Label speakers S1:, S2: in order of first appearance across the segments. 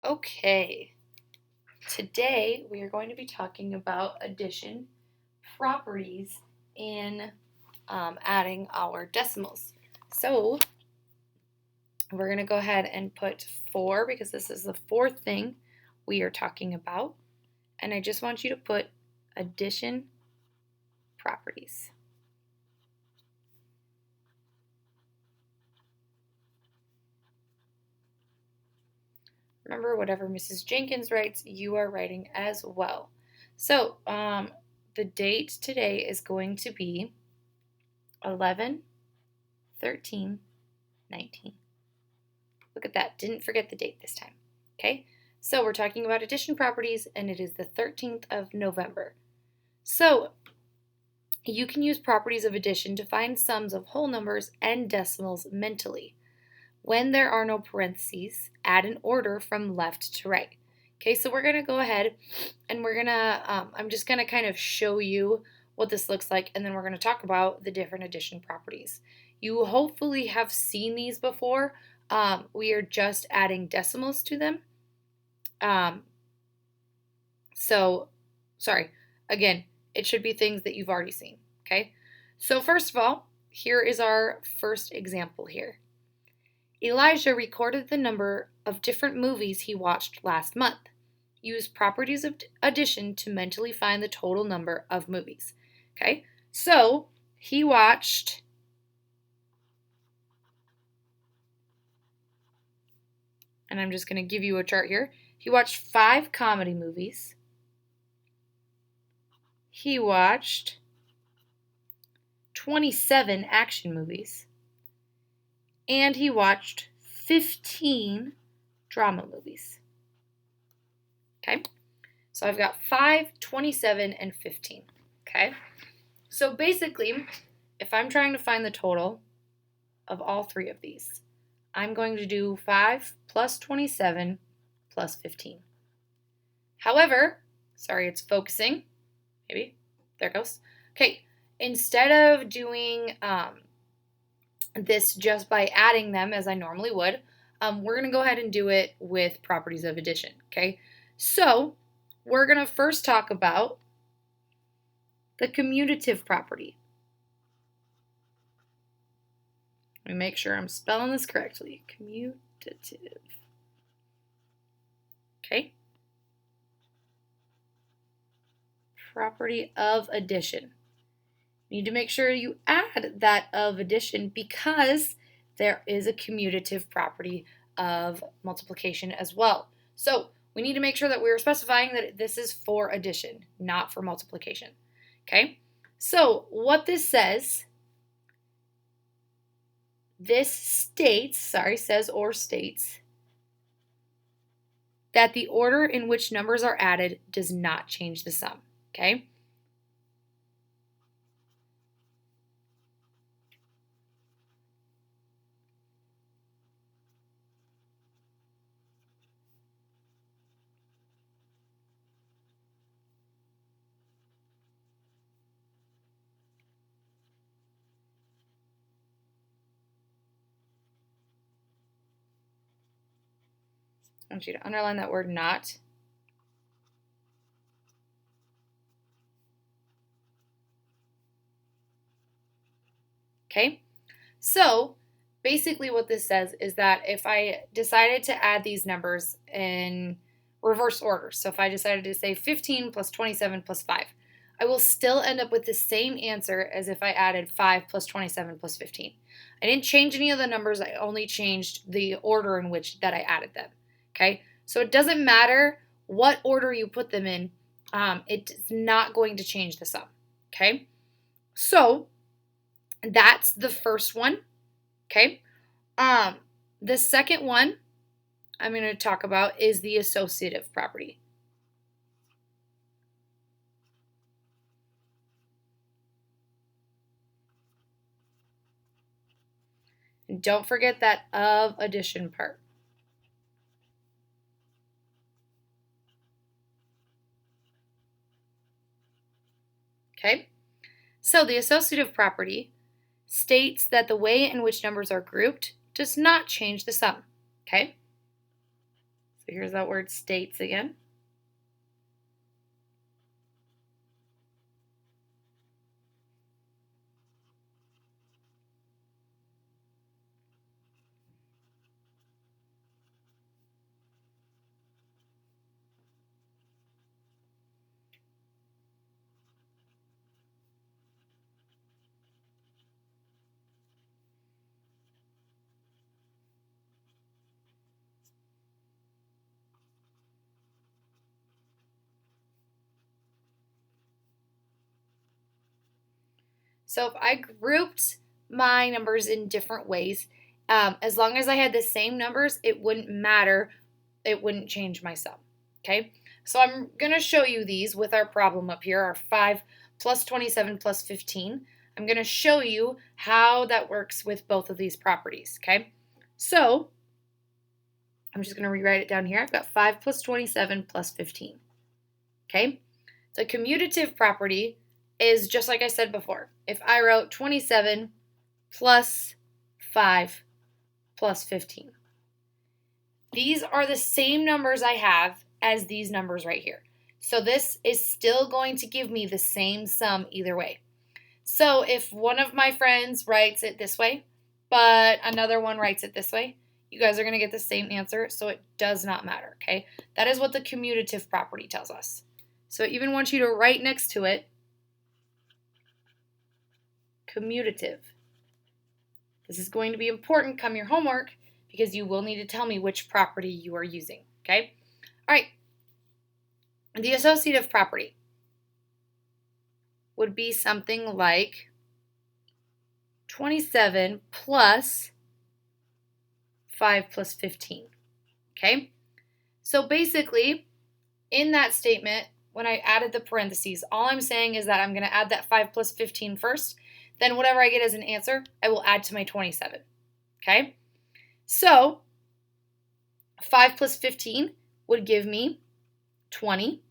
S1: Okay, today we are going to be talking about addition properties in adding our decimals. So we're going to go ahead and put 4 because this is the fourth thing we are talking about. And I just want you to put addition properties. Remember, whatever Mrs. Jenkins writes, you are writing as well. So the date today is going to be 11, 13, 19. Look at that. Didn't forget the date this time. Okay, so we're talking about addition properties, and it is the 13th of November. So you can use properties of addition to find sums of whole numbers and decimals mentally. When there are no parentheses, add an order from left to right. Okay, so we're going to go ahead and we're going to, I'm just going to kind of show you what this looks like, and then we're going to talk about the different addition properties. You hopefully have seen these before. We are just adding decimals to them. Again, it should be things that you've already seen, okay? So first of all, here is our first example here. Elijah recorded the number of different movies he watched last month. Use properties of addition to mentally find the total number of movies. Okay, so he watched and I'm just going to give you a chart here. He watched 5 comedy movies. He watched 27 action movies. And he watched 15 drama movies. Okay, so I've got 5, 27, and 15. Okay, so basically, if I'm trying to find the total of all 3 of these, I'm going to do 5 plus 27 plus 15. However, sorry, it's focusing. Maybe. There it goes. Okay, instead of doing this just by adding them as I normally would, we're going to go ahead and do it with properties of addition. Okay, so we're going to first talk about the commutative property. Let me make sure I'm spelling this correctly. Commutative. Okay. Property of addition. You need to make sure you add that of addition because there is a commutative property of multiplication as well. So we need to make sure that we're specifying that this is for addition, not for multiplication. Okay, so what this says, states that the order in which numbers are added does not change the sum. Okay. I want you to underline that word not. Okay, so basically what this says is that if I decided to add these numbers in reverse order, so if I decided to say 15 plus 27 plus 5, I will still end up with the same answer as if I added 5 plus 27 plus 15. I didn't change any of the numbers, I only changed the order in which that I added them. Okay, so it doesn't matter what order you put them in, it's not going to change the sum. Okay, so that's the first one. Okay, the second one I'm going to talk about is the associative property. And don't forget that of addition part. Okay, so the associative property states that the way in which numbers are grouped does not change the sum. Okay, So here's that word states again. So if I grouped my numbers in different ways, as long as I had the same numbers, it wouldn't matter. It wouldn't change my sum. Okay, so I'm going to show you these with our problem up here, our 5 plus 27 plus 15. I'm going to show you how that works with both of these properties. Okay, so I'm just going to rewrite it down here. I've got 5 plus 27 plus 15. Okay, the commutative property is just like I said before. If I wrote 27 plus 5 plus 15, these are the same numbers I have as these numbers right here. So this is still going to give me the same sum either way. So if one of my friends writes it this way, but another one writes it this way, you guys are going to get the same answer, so it does not matter, okay? That is what the commutative property tells us. So I even want you to write next to it, commutative. This is going to be important come your homework because you will need to tell me which property you are using, okay? All right, the associative property would be something like 27 plus 5 plus 15, okay? So basically, in that statement, when I added the parentheses, all I'm saying is that I'm going to add that 5 plus 15 first, then whatever I get as an answer, I will add to my 27, okay? So 5 plus 15 would give me 20.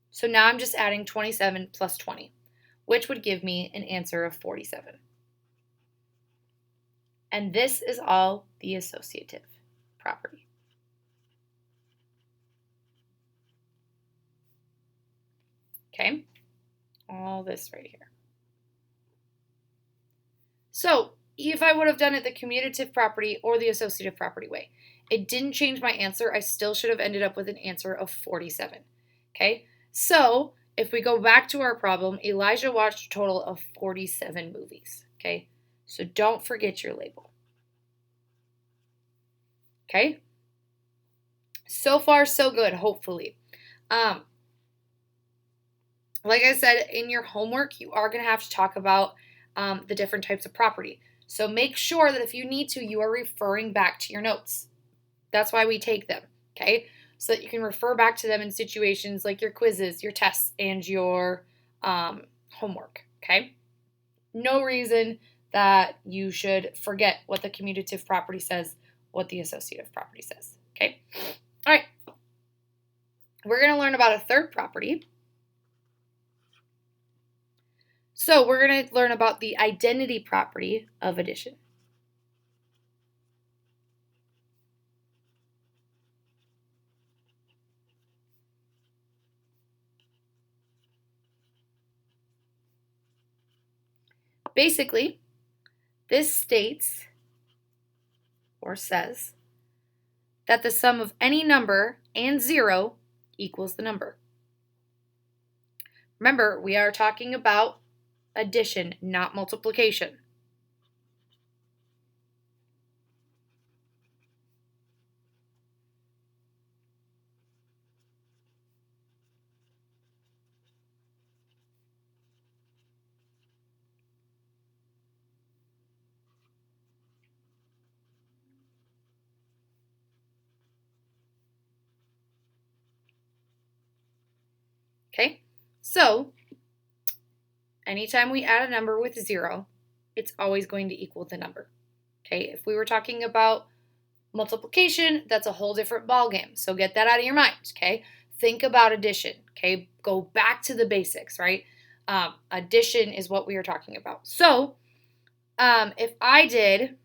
S1: So now I'm just adding 27 plus 20, which would give me an answer of 47. And this is all the associative property. Okay, all this right here. So if I would have done it the commutative property or the associative property way, it didn't change my answer. I still should have ended up with an answer of 47. Okay, so if we go back to our problem, Elijah watched a total of 47 movies. Okay, so don't forget your label. Okay, so far so good, hopefully. Like I said, in your homework, you are going to have to talk about the different types of property. So make sure that if you need to, you are referring back to your notes. That's why we take them, okay? So that you can refer back to them in situations like your quizzes, your tests, and your homework, okay? No reason that you should forget what the commutative property says, what the associative property says, okay? All right. We're going to learn about a third property. So we're going to learn about the identity property of addition. Basically, this states or says that the sum of any number and 0 equals the number. Remember, we are talking about addition, not multiplication. Okay, so anytime we add a number with 0, it's always going to equal the number. Okay, if we were talking about multiplication, that's a whole different ballgame. So get that out of your mind, okay? Think about addition, okay? Go back to the basics, right? Addition is what we are talking about. So if I did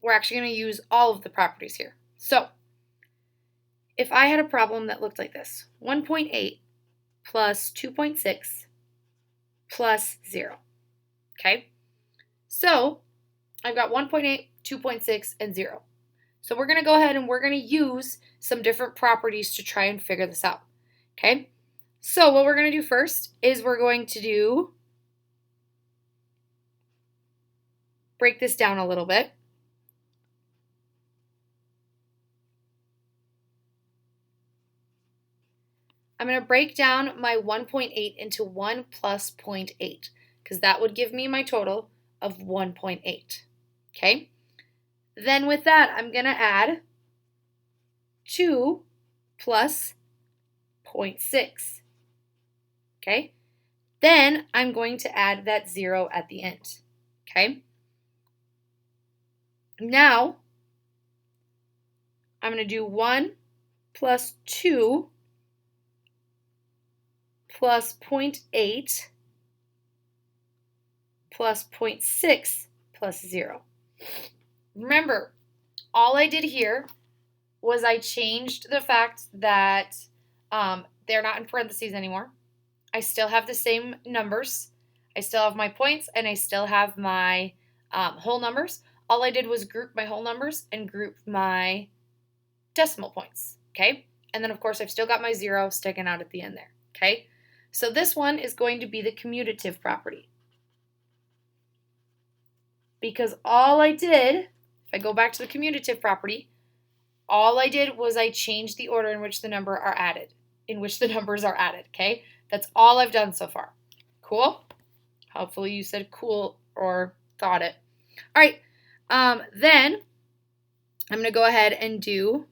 S1: we're actually going to use all of the properties here. So if I had a problem that looked like this, 1.8 plus 2.6 plus 0, okay? So I've got 1.8, 2.6, and 0. So we're going to go ahead and we're going to use some different properties to try and figure this out, okay? So what we're going to do first is we're going to break this down a little bit. I'm going to break down my 1.8 into 1 plus 0.8 because that would give me my total of 1.8, okay? Then with that, I'm going to add 2 plus 0.6, okay? Then I'm going to add that 0 at the end, okay? Now, I'm going to do 1 plus 2 plus 0.8 plus 0.6 plus 0. Remember, all I did here was I changed the fact that they're not in parentheses anymore. I still have the same numbers. I still have my points, and I still have my whole numbers. All I did was group my whole numbers and group my decimal points, okay? And then, of course, I've still got my 0 sticking out at the end there, okay? So this one is going to be the commutative property. Because all I did, if I go back to the commutative property, all I did was I changed the order in which the numbers are added, okay? That's all I've done so far. Cool? Hopefully you said cool or thought it. All right, then I'm going to go ahead and do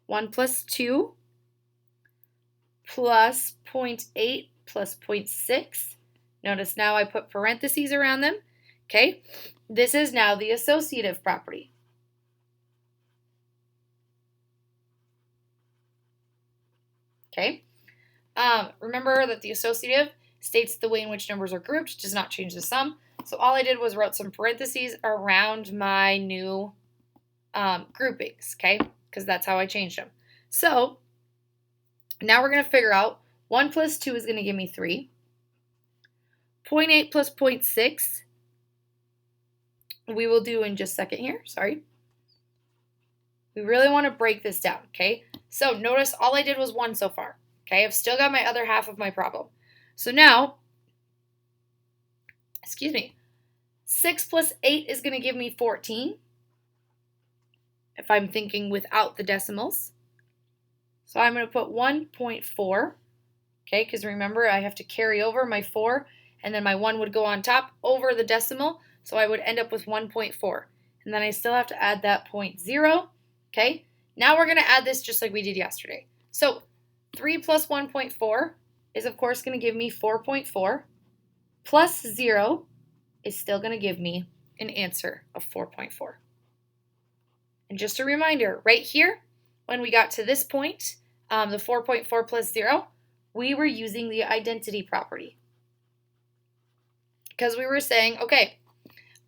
S1: 1 plus 2 plus 0.8 plus 0.6. Notice now I put parentheses around them, okay? This is now the associative property. Okay? Remember that the associative states the way in which numbers are grouped, does not change the sum. So all I did was wrote some parentheses around my new groupings, okay? Because that's how I changed them. So now we're going to figure out 1 plus 2 is going to give me 3. 0.8 plus 0.6 we will do in just a second here. Sorry. We really want to break this down, okay? So notice all I did was 1 so far, okay? I've still got my other half of my problem. So now, 6 plus 8 is going to give me 14 if I'm thinking without the decimals. So I'm going to put 1.4, okay? Because remember, I have to carry over my 4, and then my 1 would go on top over the decimal, so I would end up with 1.4. And then I still have to add that 0.0, okay? Now we're going to add this just like we did yesterday. So 3 plus 1.4 is, of course, going to give me 4.4, plus 0 is still going to give me an answer of 4.4. And just a reminder, right here, when we got to this point, the 4.4 plus 0, we were using the identity property. Because we were saying, okay,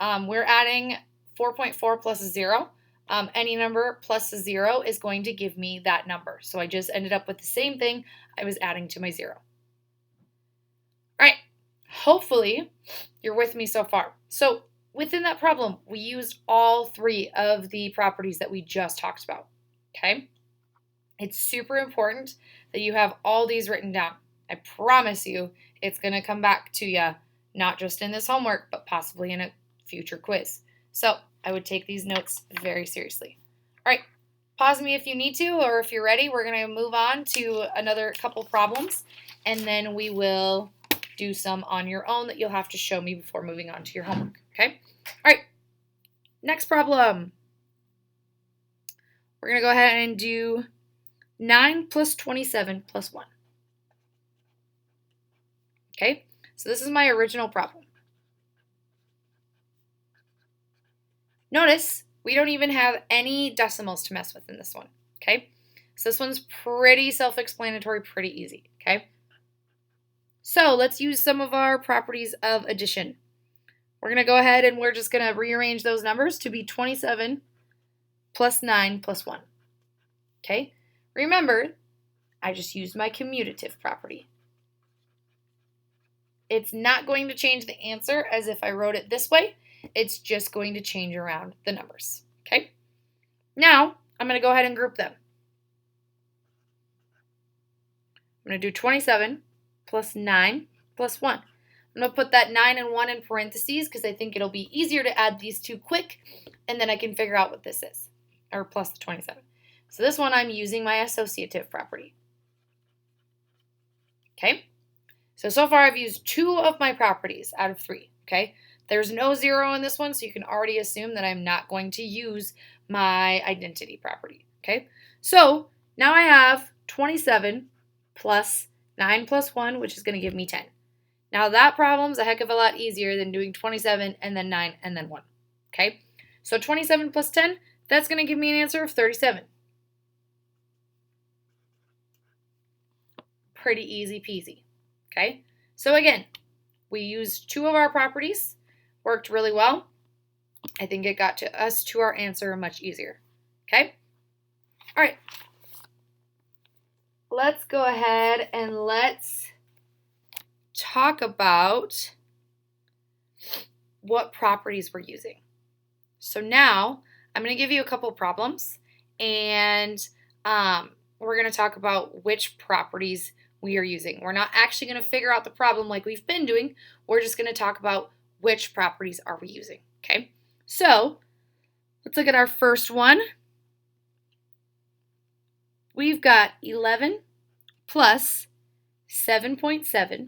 S1: we're adding 4.4 plus 0. Any number plus 0 is going to give me that number. So I just ended up with the same thing I was adding to my 0. All right, hopefully you're with me so far. So within that problem, we used all 3 of the properties that we just talked about, okay? It's super important that you have all these written down. I promise you it's going to come back to you, not just in this homework, but possibly in a future quiz. So I would take these notes very seriously. All right, pause me if you need to, or if you're ready, we're going to move on to another couple problems, and then we will do some on your own that you'll have to show me before moving on to your homework, okay? All right, next problem. We're going to go ahead and do 9 plus 27 plus 1. Okay, so this is my original problem. Notice we don't even have any decimals to mess with in this one, okay? So this one's pretty self-explanatory, pretty easy, okay? So let's use some of our properties of addition. we're going to go ahead and we're just going to rearrange those numbers to be 27 plus 9 plus 1. Okay? Remember, I just used my commutative property. It's not going to change the answer as if I wrote it this way. It's just going to change around the numbers. Okay? Now, I'm going to go ahead and group them. I'm going to do 27 plus 9 plus 1. I'm going to put that 9 and 1 in parentheses because I think it'll be easier to add these two quick, and then I can figure out what this is, or plus the 27. So this one I'm using my associative property. Okay? So far I've used 2 of my properties out of 3, okay? There's no 0 in this one, so you can already assume that I'm not going to use my identity property, okay? So now I have 27 plus 9 plus 1, which is going to give me 10. Now that problem's a heck of a lot easier than doing 27 and then 9 and then 1, okay? So 27 plus 10, that's going to give me an answer of 37. Pretty easy peasy. Okay, so again, we used 2 of our properties, worked really well. I think it got us to our answer much easier. Okay, all right, let's go ahead and let's talk about what properties we're using. So now I'm going to give you a couple problems, and we're going to talk about which properties we are using. We're not actually going to figure out the problem like we've been doing. We're just going to talk about which properties are we using, okay? So let's look at our first one. We've got 11 plus 7.7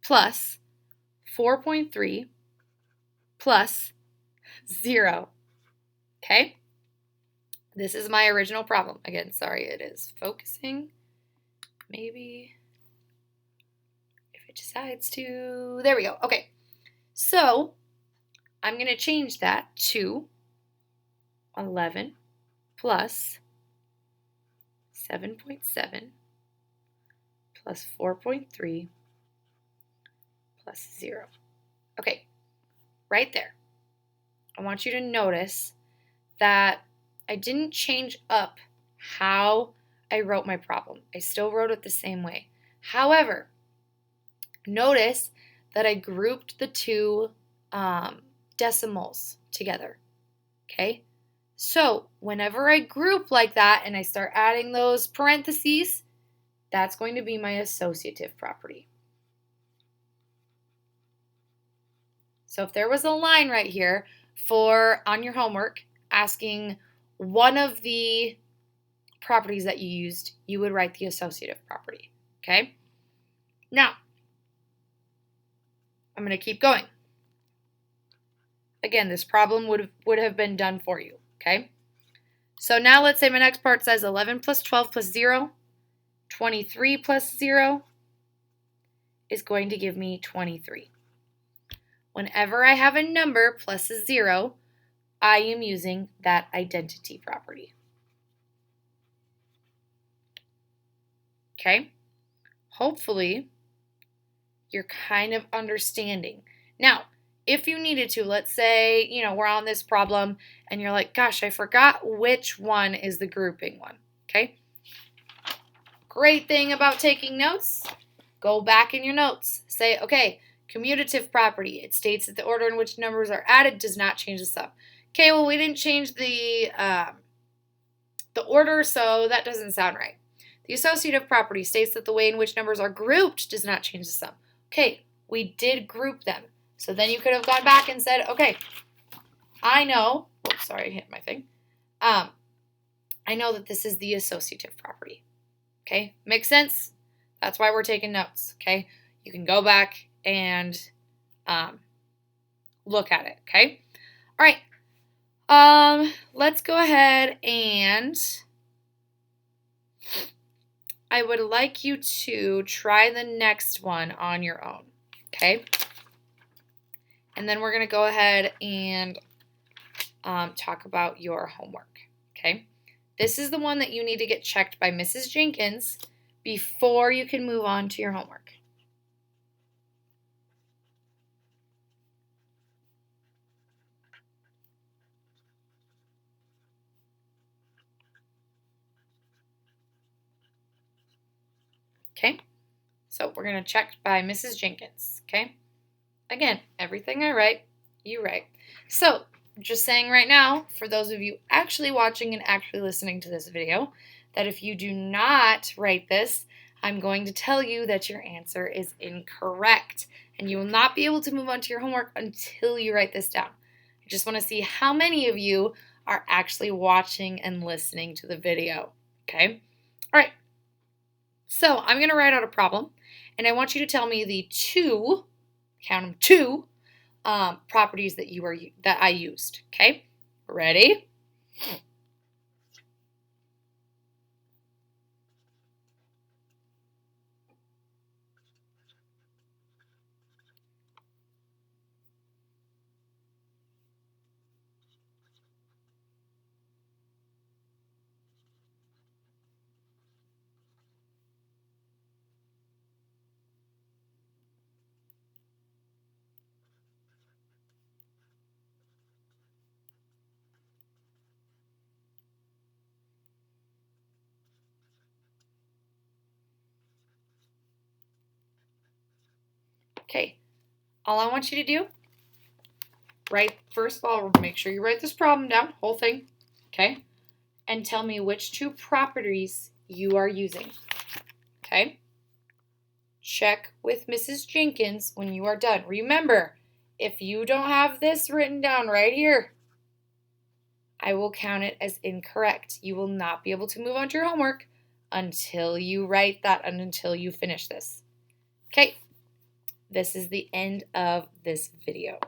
S1: plus 4.3 plus 0, okay? This is my original problem. Again, sorry, it is focusing. Maybe if it decides to, there we go. Okay, so I'm going to change that to 11 plus 7.7 plus 4.3 plus 0. Okay, right there. I want you to notice that I didn't change up how I wrote my problem. I still wrote it the same way. However, notice that I grouped the 2 decimals together. Okay? So whenever I group like that and I start adding those parentheses, that's going to be my associative property. So if there was a line right here on your homework asking one of the properties that you used, you would write the associative property, okay? Now, I'm going to keep going. Again, this problem would have been done for you, okay? So now let's say my next part says 11 plus 12 plus 0, 23 plus 0 is going to give me 23. Whenever I have a number plus a 0, I am using that identity property. Okay? Hopefully, you're kind of understanding. Now, if you needed to, let's say, we're on this problem and you're like, gosh, I forgot which one is the grouping one. Okay? Great thing about taking notes, go back in your notes. Say, okay, commutative property. It states that the order in which numbers are added does not change the sum. Okay, well, we didn't change the order, so that doesn't sound right. The associative property states that the way in which numbers are grouped does not change the sum. Okay, we did group them. So then you could have gone back and said, okay, I know, oops, sorry, I hit my thing. I know that this is the associative property. Okay, makes sense? That's why we're taking notes, okay? You can go back and look at it, okay? All right, let's go ahead and I would like you to try the next one on your own, okay? And then we're going to go ahead and talk about your homework, okay? This is the one that you need to get checked by Mrs. Jenkins before you can move on to your homework. Okay? So we're going to check by Mrs. Jenkins. Okay? Again, everything I write, you write. So just saying right now, for those of you actually watching and actually listening to this video, that if you do not write this, I'm going to tell you that your answer is incorrect, and you will not be able to move on to your homework until you write this down. I just want to see how many of you are actually watching and listening to the video, okay? All right, so I'm going to write out a problem, and I want you to tell me the two, count them, two properties that I used, okay? Ready? Okay, all I want you to do, first of all, make sure you write this problem down, whole thing, okay? And tell me which two properties you are using, okay? Check with Mrs. Jenkins when you are done. Remember, if you don't have this written down right here, I will count it as incorrect. You will not be able to move on to your homework until you write that and until you finish this. Okay, this is the end of this video.